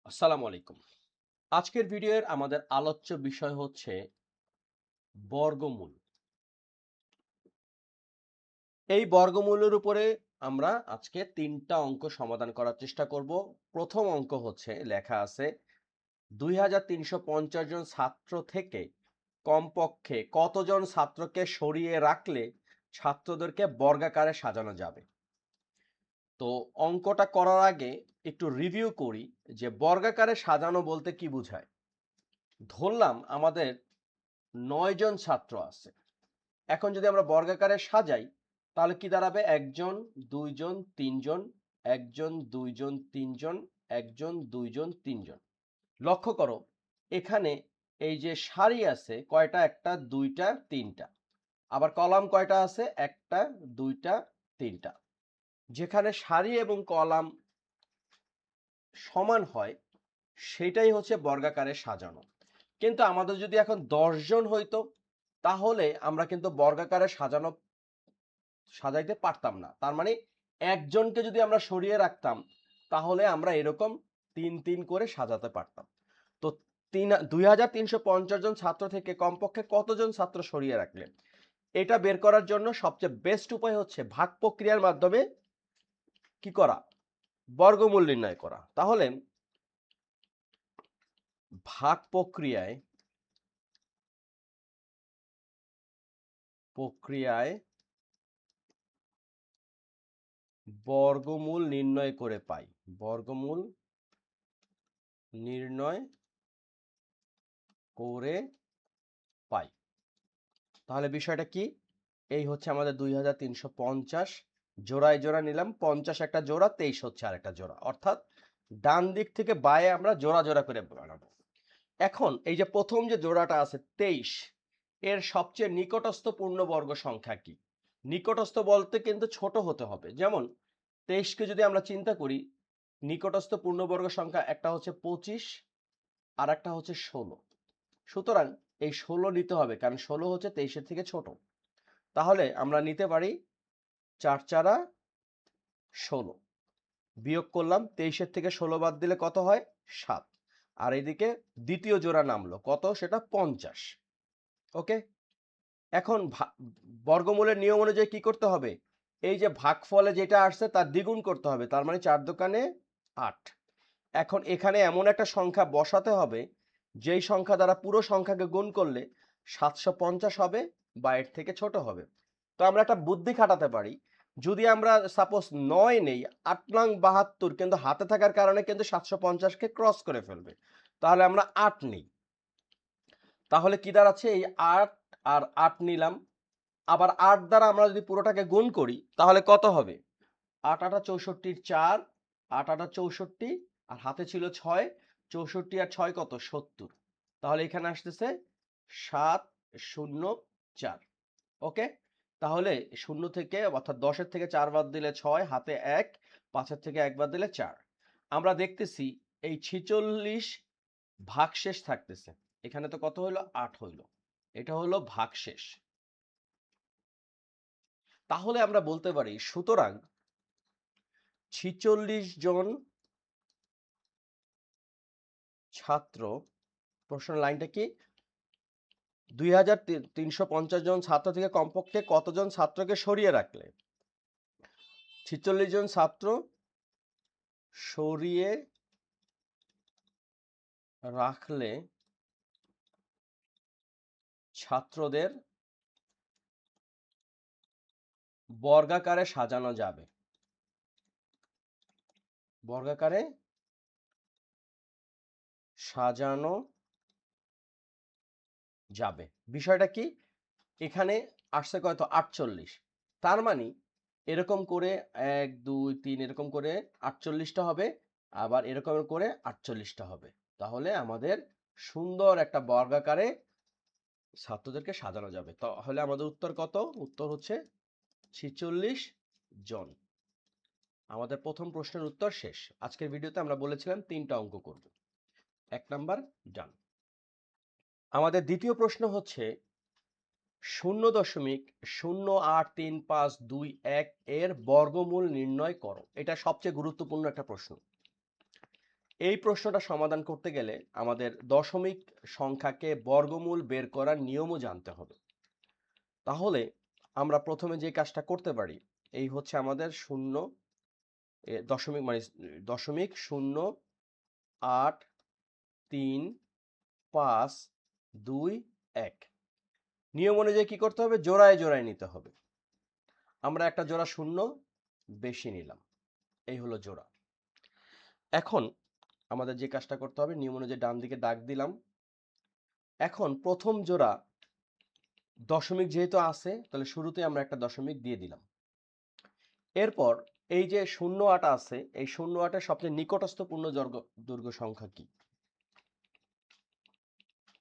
আসসালামু আলাইকুম। আজকের ভিডিওর আমাদের আলোচ্য বিষয় হচ্ছে বর্গমূল। এই বর্গমূলের উপরে আমরা আজকে ৩টা অঙ্ক সমাধান করার চেষ্টা করব। প্রথম অঙ্ক হচ্ছে লেখা আছে ২৩৫০ জন ছাত্র থেকে কমপক্ষে কতজন ছাত্রকে সরিয়ে রাখলে ছাত্রদেরকে বর্গাকারে সাজানো যাবে। তো অঙ্কটা করার আগে একটু রিভিউ করি যে বর্গাকারে সাজানো বলতে কি বোঝায়। ধরলাম আমাদের ৯ জন ছাত্র আছে। এখন যদি আমরা বর্গাকারে সাজাই তাহলে কি দাঁড়াবে? ১ জন, ২ জন, ৩ জন, ১ জন, ২ জন, ৩ জন, ১ জন, ২ জন, ৩ জন। লক্ষ্য করো এখানে এই যে সারি আছে কয়টা? ১টা, ২টা, ৩টা। আবার কলাম কয়টা আছে? ১টা, ২টা, ৩টা। যেখানে সারি এবং কলাম সমান হয় সেটাই হচ্ছে বর্গাকারে সাজানো। কিন্তু আমাদের যদি এখন ১০ জন হইতো তাহলে আমরা কিন্তু বর্গাকারে সাজাইতে পারতাম না। তার মানে একজনকে যদি আমরা সরিয়ে রাখতাম তাহলে আমরা এরকম ৩ করে সাজাতে পারতাম। তো ২৩৫০ জন ছাত্র থেকে কমপক্ষে কতজন ছাত্র সরিয়ে রাখলেন? এটা বের করার জন্য সবচেয়ে বেস্ট উপায় হচ্ছে ভাগ প্রক্রিয়ার মাধ্যমে কি করা? বর্গমূল নির্ণয় করা। তাহলে ভাগ প্রক্রিয়ায় বর্গমূল নির্ণয় করে পাই। বর্গমূল নির্ণয় করে পাই। তাহলে বিষয়টা কি? এই হচ্ছে আমাদের ২৩৫০ জোড়ায় জোড়া নিলাম। ৫০ একটা জোড়া, ২৩ হচ্ছে আরেকটা জোড়া। অর্থাৎ ডান দিক থেকে বাঁয়ে আমরা জোড়া জোড়া করে বানাবো। এখন এই যে প্রথম যে জোড়াটা আছে ২৩, এর সবচেয়ে নিকটস্থ পূর্ণবর্গ সংখ্যা কি? নিকটস্থ বলতে কিন্তু ছোট হতে হবে। যেমন ২৩ কে যদি আমরা চিন্তা করি, নিকটস্থ পূর্ণবর্গ সংখ্যা একটা হচ্ছে ২৫ আর একটা হচ্ছে ১৬। সুতরাং এই ১৬ নিতে হবে কারণ ১৬ হচ্ছে ২৩ এর থেকে ছোট। তাহলে আমরা নিতে পারি ৪ চারা ১৬। বিয়োগ করলাম ২৩ এর থেকে ১৬ বাদ দিলে কত হয়? ৭। আর এদিকে দ্বিতীয় জোড়া নামলো কত? সেটা ৫০। ওকে? এখন বর্গমূলের নিয়ম অনুযায়ী কি করতে হবে? এই যে ভাগফলে যেটা আসছে তার দ্বিগুণ করতে হবে। তার মানে ৪ দোকানে ৮। এখন এখানে এমন একটা সংখ্যা বসাতে হবে যেই সংখ্যা দ্বারা পুরো সংখ্যাকে গুণ করলে ৭৫০ হবে বা এর থেকে ছোট হবে। তো আমরা একটা বুদ্ধি খাটাতে পারি। যদি আমরা সাপোজ ৯ নেই, ৮ নং ৭২ কিন্তু হাতে থাকার কারণে কিন্তু ৭৫০ কে ক্রস করে ফেলবে। তাহলে আমরা ৮ নেই। তাহলে কি দাঁড়াচ্ছে? এই ৮ আর ৮ নিলাম। আবার ৮ দ্বারা আমরা যদি পুরোটাকে গুণ করি তাহলে কত হবে? ৮ ৮ ৬৪ ৪, ৮ ৮ ৬৪ আর হাতে ছিল ৬, ৬৪ আর ৬ কত? ৭০। তাহলে এখানে আসতেছে ৭০৪। ওকে? তাহলে ০ থেকে অর্থাৎ ১০ এর থেকে ৪ বাদ দিলে ৬, হাতে ১, ৫ এর থেকে ১ বাদ দিলে ৪। আমরা দেখতেছি এই ৪৬ ভাগশেষ থাকতেছে। এখানে তো কত হইল? ৮ হইল। এটা হলো ভাগশেষ। তাহলে আমরা বলতে পারি সুতরাং ৪৬ জন ছাত্র, প্রশ্নের লাইনটা কি? ২৩৫০ জন ছাত্র থেকে কমপক্ষে কতজন ছাত্রকে সরিয়ে রাখলে? ৪৬ জন ছাত্র সরিয়ে রাখলে ছাত্রদের বর্গাকারে সাজানো যাবে। বর্গাকারে সাজানো যাবে। বিষয়টা কি? এখানে আসছে কত? ৪৮। তার মানে এরকম করে ১ ২ ৩ এরকম করে ৪৮টা হবে, আবার এরকম করে ৪৮টা হবে। তাহলে আমাদের সুন্দর একটা বর্গাকারে ছাত্রদেরকে সাজানো যাবে। তাহলে আমাদের উত্তর কত? উত্তর হচ্ছে ৪৬ জন। আমাদের প্রথম প্রশ্নের উত্তর শেষ। আজকের ভিডিওতে আমরা বলেছিলাম ৩টা অঙ্ক করব। ১ নাম্বার ডান। আমাদের দ্বিতীয় প্রশ্ন হচ্ছে ০.০৮৩৫২১ এর বর্গমূল নির্ণয় করো। এটা সবচেয়ে গুরুত্বপূর্ণ একটা প্রশ্ন। এই প্রশ্নটা সমাধান করতে গেলে আমাদের দশমিক সংখ্যাকে বর্গমূল বের করার নিয়মও জানতে হবে। তাহলে আমরা প্রথমে যে কাজটা করতে পারি, এই হচ্ছে আমাদের শূন্য দশমিক মানে 0.083521। নিয়ম অনুযায়ী কি করতে হবে? জোড়ায় জোড়ায় নিতে হবে। আমরা একটা জোড়া শূন্য বেশি নিলাম, এই হলো জোড়া। এখন আমাদের যে কাজটা করতে হবে, নিয়ম অনুযায়ী ডান দিকে দাগ দিলাম। এখন প্রথম জোড়া দশমিক যেহেতু আছে, তাহলে শুরুতে আমরা একটা দশমিক দিয়ে দিলাম। এরপর এই যে 0.8 আছে, এই 0.8 এর সবচেয়ে নিকটস্থ পূর্ণদৈর্ঘ্য সংখ্যা কি?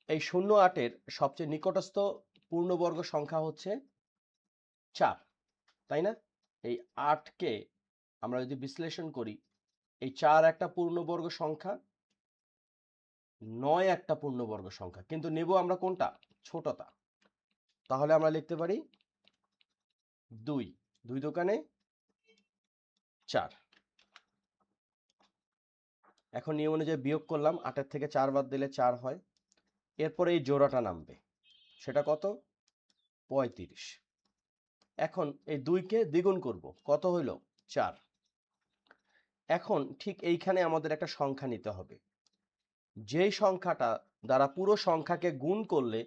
এই 0.8 এর সবচেয়ে নিকটস্থ পূর্ণবর্গ সংখ্যা হচ্ছে 4, তাই না? এই 8কে আমরা যদি বিশ্লেষণ করি, এই 4 একটা পূর্ণবর্গ সংখ্যা, 9 একটা পূর্ণবর্গ সংখ্যা, কিন্তু নেব আমরা কোনটা? ছোটটা। তাহলে আমরা লিখতে পারি 2, 2 দোকানে 4। এখন নিয়ম অনুযায়ী বিয়োগ করলাম, 8 এর থেকে 4 বাদ দিলে 4 হয়। এরপরে এই জোড়াটা নামবে, সেটা কত? 35। এখন এই 2কে দ্বিগুণ করব, কত হইল? 4। এখন ঠিক এইখানে আমাদের একটা সংখ্যা নিতে হবে, যেই সংখ্যাটা দ্বারা পুরো সংখ্যাকে গুণ করলে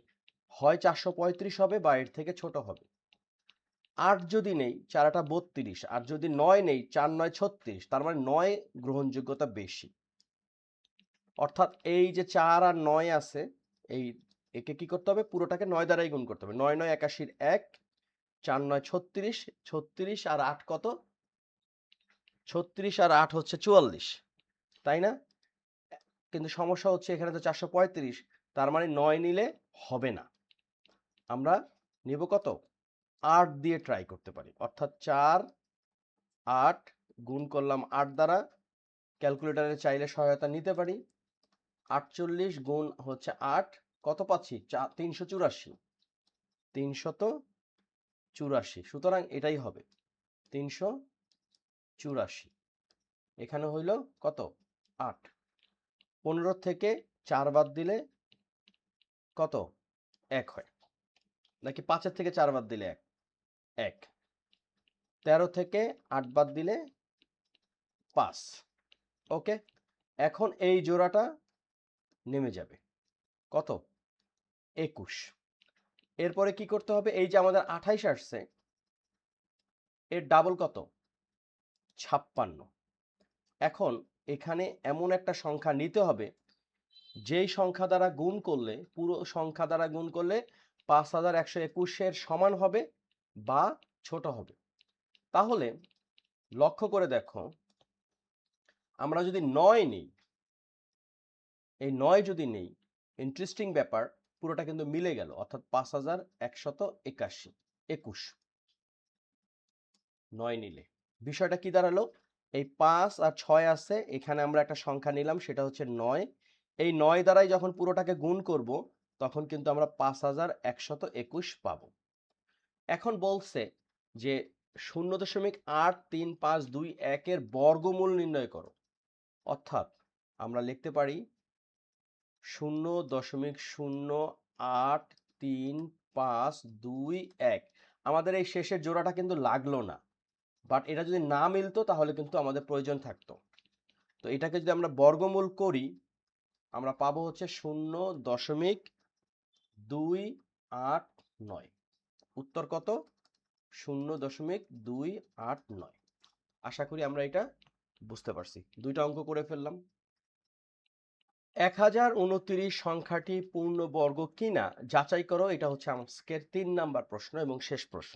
হয় 435 হবে বা এর থেকে ছোট হবে। 8 যদি নেই, 4 8 32, আর যদি 9 নেই, 4 9 36, তার মানে 9 গ্রহণযোগ্যতা বেশি। অর্থাৎ এই যে 4 আর 9 আছে, একে কি করতে হবে? পুরোটাকে 9 দ্বারাই গুণ করতে হবে। 9 9 81 1, 4 9 36, 36 আর 8 কত? 36 আর 8 হচ্ছে 44, তাই না? কিন্তু সমস্যা হচ্ছে এখানে তো 435, তার মানে 9 নিলে হবে না। আমরা নিব কত? 8 দিয়ে ট্রাই করতে পারি। অর্থাৎ 4 8 গুণ করলাম 8 দ্বারা, ক্যালকুলেটরে চাইলে সহায়তা নিতে পারি। 48 গুণ হচ্ছে 8, কত পাচ্ছি? 384, 384। সুতরাং এটাই হবে 384। এখানে হইল কত? 8। 15 থেকে 4 বাদ দিলে কত? 1 হয়, নাকি 5 থেকে 4 বাদ দিলে 1? 1। 13 থেকে 8 বাদ দিলে 5। ওকে, এখন এই জোড়াটা নেমে যাবে, কত? 21। এরপরে কি করতে হবে? এই যে আমাদের 28 আসছে, এর ডাবল কত? 56। এখন এখানে এমন একটা সংখ্যা নিতে হবে, যেই সংখ্যা দ্বারা গুণ করলে, পুরো সংখ্যা দ্বারা গুণ করলে 5121 সমান হবে বা ছোট হবে। তাহলে লক্ষ্য করে দেখো, আমরা যদি 9 নিই, এই 9 যদি নেই, ইন্টারেস্টিং ব্যাপার, পুরোটা কিন্তু মিলে গেল, অর্থাৎ 5181 9 নিলে বিষয়টা কি দাঁড়ালো? এই 5 আর 6 আছে, এখানে আমরা একটা সংখ্যা নিলাম, সেটা হচ্ছে 9। এই 9 দ্বারাই যখন পুরোটাকে গুণ করব, তখন কিন্তু আমরা 5121 পাবো। এখন বলছে যে 0.83521 এর বর্গমূল নির্ণয় করো। অর্থাৎ আমরা লিখতে পারি 0.0835221। আমাদের এই শেষের জোড়াটা কিন্তু লাগলো না, বাট এটা যদি না মিলতো তাহলে কিন্তু আমাদের প্রয়োজন থাকতো। তো এটাকে যদি আমরা বর্গমূল করি, আমরা পাবো হচ্ছে 0.289। উত্তর কত? 0.289। আশা করি আমরা এটা বুঝতে পারছি। দুইটা অঙ্ক করে ফেললাম। 1029 সংখ্যাটি পূর্ণবর্গ কিনা যাচাই করো, এটা হচ্ছে আজকের 3 নাম্বার প্রশ্ন এবং শেষ প্রশ্ন।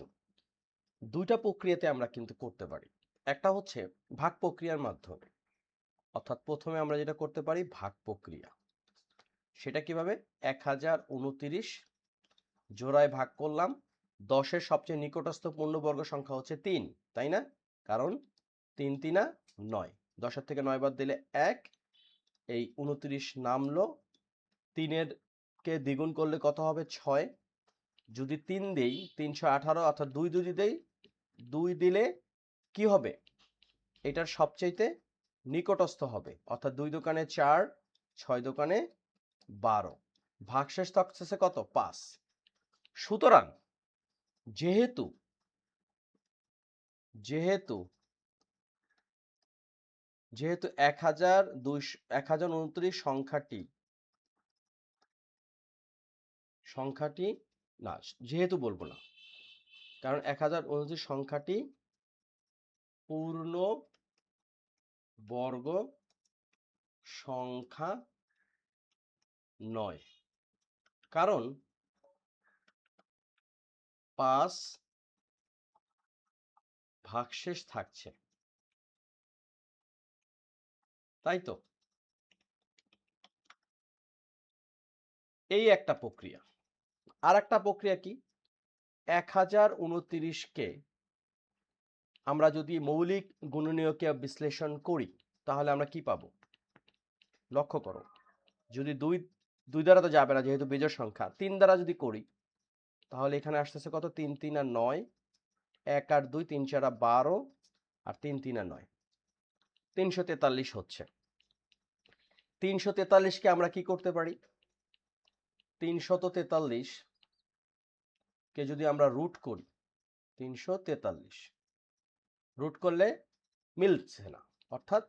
দুইটা প্রক্রিয়াতে আমরা কিন্তু করতে পারি। একটা হচ্ছে ভাগ প্রক্রিয়ার মাধ্যমে, অর্থাৎ প্রথমে আমরা যেটা করতে পারি ভাগ প্রক্রিয়া। সেটা কিভাবে? 1029 জোড়ায় ভাগ করলাম, 10 এর সবচেয়ে নিকটস্থ পূর্ণবর্গ সংখ্যা হচ্ছে 3, তাই না? কারণ 3 3 9, 10 এর থেকে 9 বাদ দিলে 1, এই 29 নামলো। 3 এর কে দ্বিগুণ করলে কত হবে? 6। যদি 3 দেই, 318, অর্থাৎ 2 যদি দেই, 2 দিলে কি হবে? এটার সবচাইতে নিকটস্থ হবে, অর্থাৎ 2 দোকানে 4, 6 দোকানে 12, ভাগশেষ থাকতেছে কত 5। সুতরাং যেহেতু যেহেতু যেহেতু 1029 সংখ্যাটি না, যেহেতু বলবো না, কারণ 1029 সংখ্যাটি পূর্ণ বর্গ সংখ্যা নয়, কারণ 5 ভাগশেষ থাকছে, তাই তো? এই একটা প্রক্রিয়া। আর একটা প্রক্রিয়া কি, 1029কে আমরা যদি মৌলিক গুণনীয়কে বিশ্লেষণ করি তাহলে আমরা কি পাবো? লক্ষ্য করো, যদি দুই দ্বারা তো যাবে না যেহেতু বিজোড় সংখ্যা, 3 দ্বারা যদি করি তাহলে এখানে আসতেছে কত, 3 3 আর 9, 1 আর 2, 3 4 আর 12, আর 3 3 আর 9, 343 হচ্ছে। 343কে আমরা কি করতে পারি, 343 কে যদি আমরা রুট করি, 343 রুট করলে মিলছে না, অর্থাৎ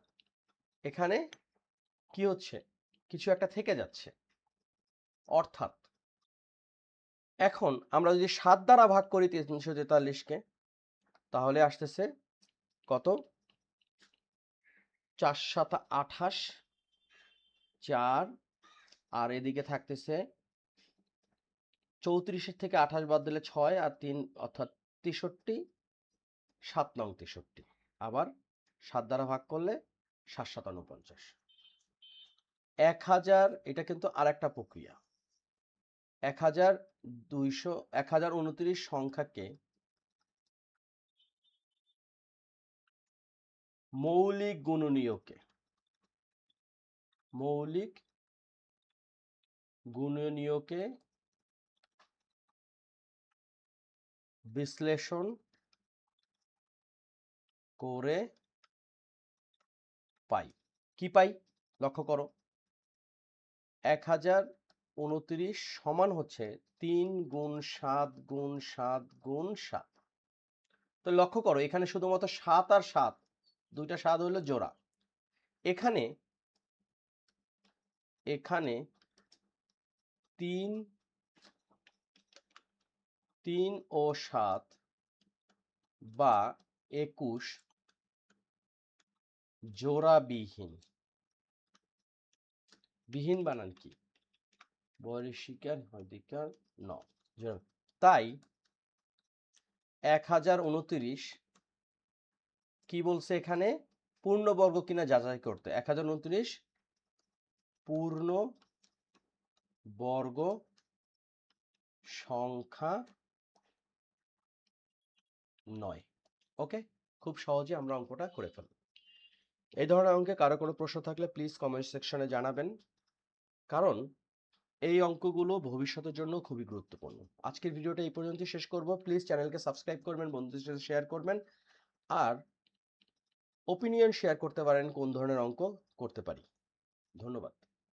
এখানে কি হচ্ছে, কিছু একটা থেকে যাচ্ছে। অর্থাৎ এখন আমরা যদি 7 দ্বারা ভাগ করি 343কে তাহলে আসতেছে কত, 4 7 28, 4, আর এদিকে থাকতেছে 34 থেকে 28 বাদ দিলে 6 আর 3, অর্থাৎ 63, 7 নং 63, আবার 7 দ্বারা ভাগ করলে 7 7 49। 1000, এটা কিন্তু আরেকটা প্রক্রিয়া। 1029 সংখ্যাকে মৌলিক গুণনীয়কে বিশ্লেষণ করে পাই। কি পাই লক্ষ্য করো, 1029 সমান হচ্ছে 3 গুণ 7 গুণ 7 গুণ 7। তো লক্ষ্য করো এখানে শুধুমাত্র 7 আর 7, দুইটা 7 হলো জোড়া। এখানে 3 ও 7 বা 21 জোড়াবিহীন। বিহীন বানান কি, বহিষ্কার হদিকার ন, তাই 1029 কি বলছে এখানে, পূর্ণবর্গ কিনা যাচাই করতে। 1029 পূর্ণ বর্গ সংখ্যা নয়। ওকে, খুব সহজে আমরা অঙ্কটা করে ফেলব। এই ধরনের অঙ্কে কারো কোনো প্রশ্ন থাকলে প্লিজ কমেন্ট সেকশনে জানাবেন, কারণ এই অঙ্কগুলো ভবিষ্যতের জন্য খুবই গুরুত্বপূর্ণ। আজকের ভিডিওটা এই পর্যন্তই শেষ করব। প্লিজ চ্যানেলকে সাবস্ক্রাইব করবেন, বন্ধুদের সাথে শেয়ার করবেন, আর ওপিনিয়ন শেয়ার করতে পারেন কোন ধরনের অঙ্ক করতে পারি। ধন্যবাদ।